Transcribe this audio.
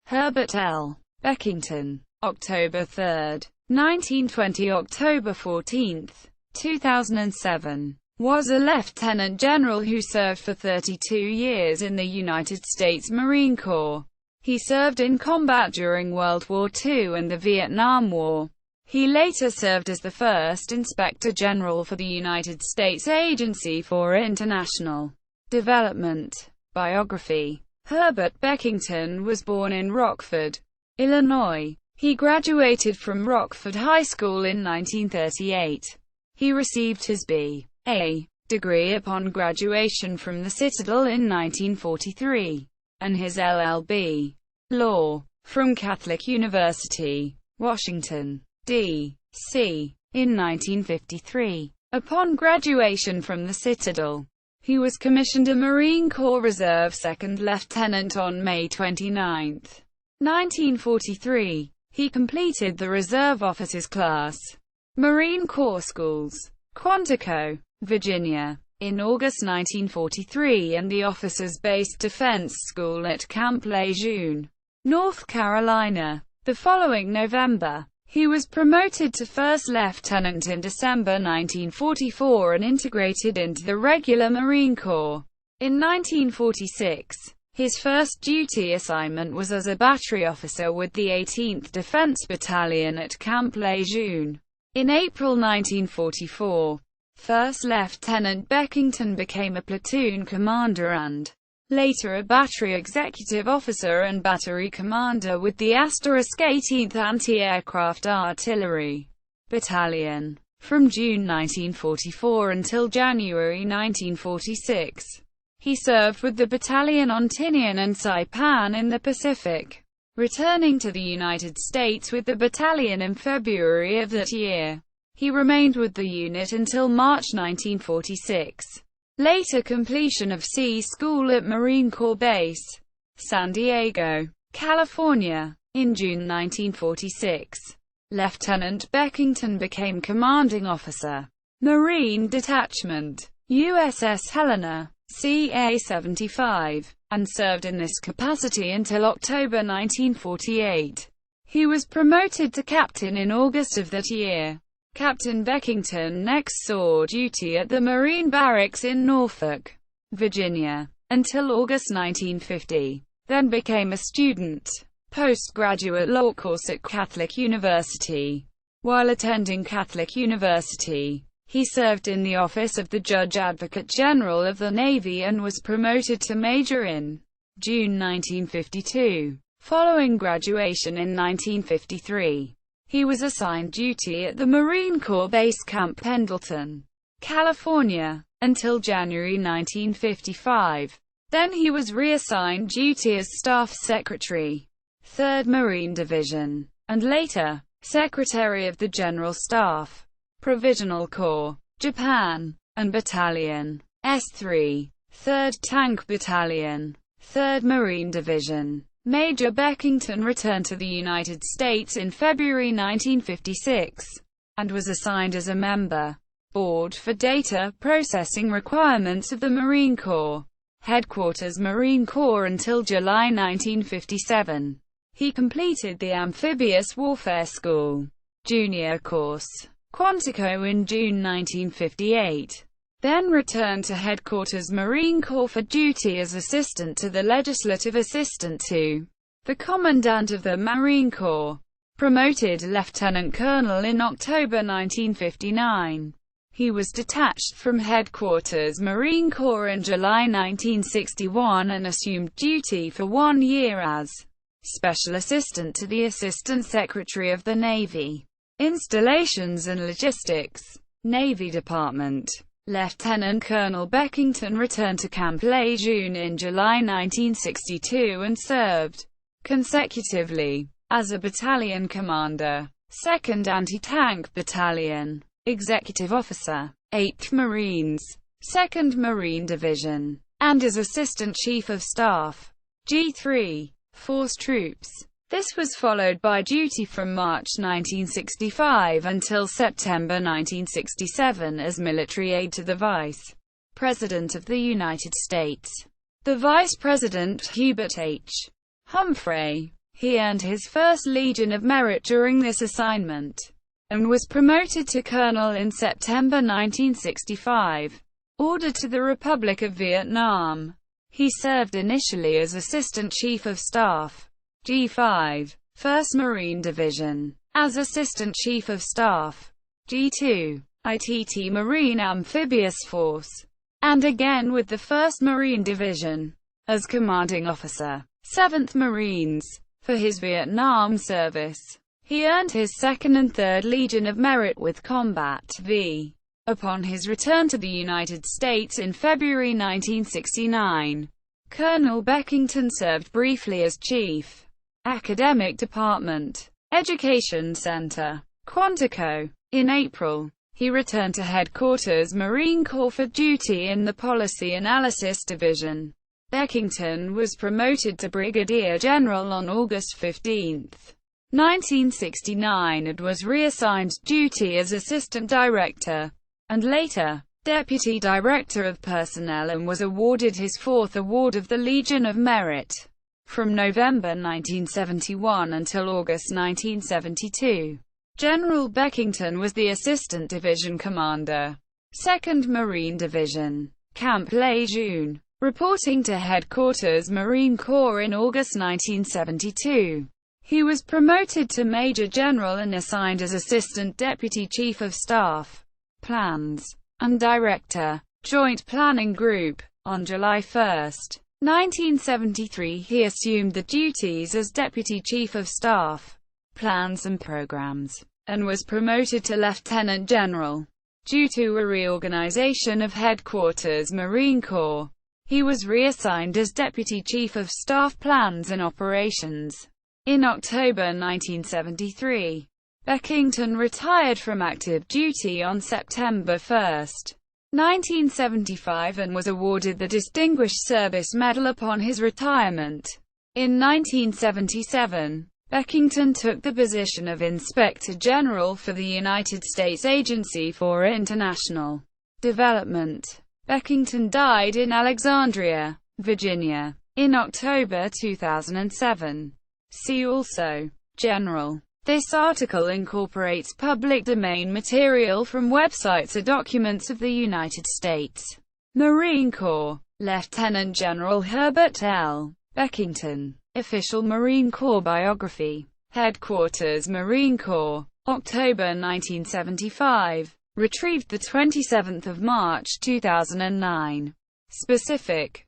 Herbert L. Beckington, October 3, 1920 – October 14, 2007, was a lieutenant general who served for 32 years in the United States Marine Corps. He served in combat during World War II and the Vietnam War. He later served as the first Inspector General for the United States Agency for International Development. Biography. Herbert Beckington was born in Rockford, Illinois. He graduated from Rockford High School in 1938. He received his B.A. degree upon graduation from the Citadel in 1943, and his LL.B. Law from Catholic University, Washington, D.C. in 1953. Upon graduation from the Citadel, he was commissioned a Marine Corps Reserve Second Lieutenant on May 29, 1943. He completed the Reserve Officers Class, Marine Corps Schools, Quantico, Virginia, in August 1943 and the Officers-Based Defense School at Camp Lejeune, North Carolina. The following November, he was promoted to first lieutenant in December 1944 and integrated into the regular Marine Corps. In 1946, his first duty assignment was as a battery officer with the 18th Defense Battalion at Camp Lejeune. In April 1944, First Lieutenant Beckington became a platoon commander and later a battery executive officer and battery commander with the * 18th Anti-Aircraft Artillery Battalion. From June 1944 until January 1946, he served with the battalion on Tinian and Saipan in the Pacific, returning to the United States with the battalion in February of that year. He remained with the unit until March 1946. Later completion of Sea School at Marine Corps Base, San Diego, California. In June 1946, Lieutenant Beckington became commanding officer, Marine Detachment, USS Helena, CA-75, and served in this capacity until October 1948. He was promoted to captain in August of that year. Captain Beckington next saw duty at the Marine Barracks in Norfolk, Virginia, until August 1950, then became a student, postgraduate law course at Catholic University. While attending Catholic University, he served in the office of the Judge Advocate General of the Navy and was promoted to major in June 1952. Following graduation in 1953, he was assigned duty at the Marine Corps Base Camp Pendleton, California, until January 1955. Then he was reassigned duty as Staff Secretary, 3rd Marine Division, and later, Secretary of the General Staff, Provisional Corps, Japan, and Battalion S3, 3rd Tank Battalion, 3rd Marine Division. Major Beckington returned to the United States in February 1956, and was assigned as a member board for data processing requirements of the Marine Corps Headquarters Marine Corps until July 1957. He completed the Amphibious Warfare School Junior course, Quantico in June 1958. Then returned to Headquarters Marine Corps for duty as assistant to the Legislative Assistant to the Commandant of the Marine Corps. Promoted Lieutenant Colonel in October 1959. He was detached from Headquarters Marine Corps in July 1961 and assumed duty for 1 year as Special Assistant to the Assistant Secretary of the Navy, Installations and Logistics, Navy Department. Lieutenant Colonel Beckington returned to Camp Lejeune in July 1962 and served consecutively as a battalion commander, 2nd Anti-Tank Battalion, Executive Officer, 8th Marines, 2nd Marine Division, and as Assistant Chief of Staff, G3, Force Troops. This was followed by duty from March 1965 until September 1967 as military aide to the Vice President of the United States. The Vice President, Hubert H. Humphrey. He earned his first Legion of Merit during this assignment, and was promoted to colonel in September 1965. Ordered to the Republic of Vietnam. He served initially as Assistant Chief of Staff, G5, 1st Marine Division, as Assistant Chief of Staff, G2, ITT Marine Amphibious Force, and again with the 1st Marine Division, as Commanding Officer, 7th Marines. For his Vietnam service, he earned his 2nd and 3rd Legion of Merit with Combat V. Upon his return to the United States in February 1969, Colonel Beckington served briefly as Chief, Academic Department, Education Center, Quantico. In April, he returned to Headquarters Marine Corps for duty in the Policy Analysis Division. Beckington was promoted to Brigadier General on August 15, 1969 and was reassigned duty as Assistant Director, and later, Deputy Director of Personnel, and was awarded his 4th award of the Legion of Merit. From November 1971 until August 1972, General Beckington was the Assistant Division Commander, 2nd Marine Division, Camp Lejeune. Reporting to Headquarters Marine Corps in August 1972, he was promoted to Major General and assigned as Assistant Deputy Chief of Staff, Plans, and Director, Joint Planning Group. On July 1, 1973, he assumed the duties as Deputy Chief of Staff, Plans and Programs, and was promoted to Lieutenant General. Due to a reorganization of Headquarters Marine Corps, he was reassigned as Deputy Chief of Staff Plans and Operations. In October 1973, Beckington retired from active duty on September 1, 1975 and was awarded the Distinguished Service Medal upon his retirement. In 1977, Beckington took the position of Inspector General for the United States Agency for International Development. Beckington died in Alexandria, Virginia, in October 2007. See also: General. This article incorporates public domain material from websites or documents of the United States Marine Corps. Lieutenant General Herbert L. Beckington. Official Marine Corps Biography. Headquarters Marine Corps. October 1975. Retrieved 27 March 2009. Specific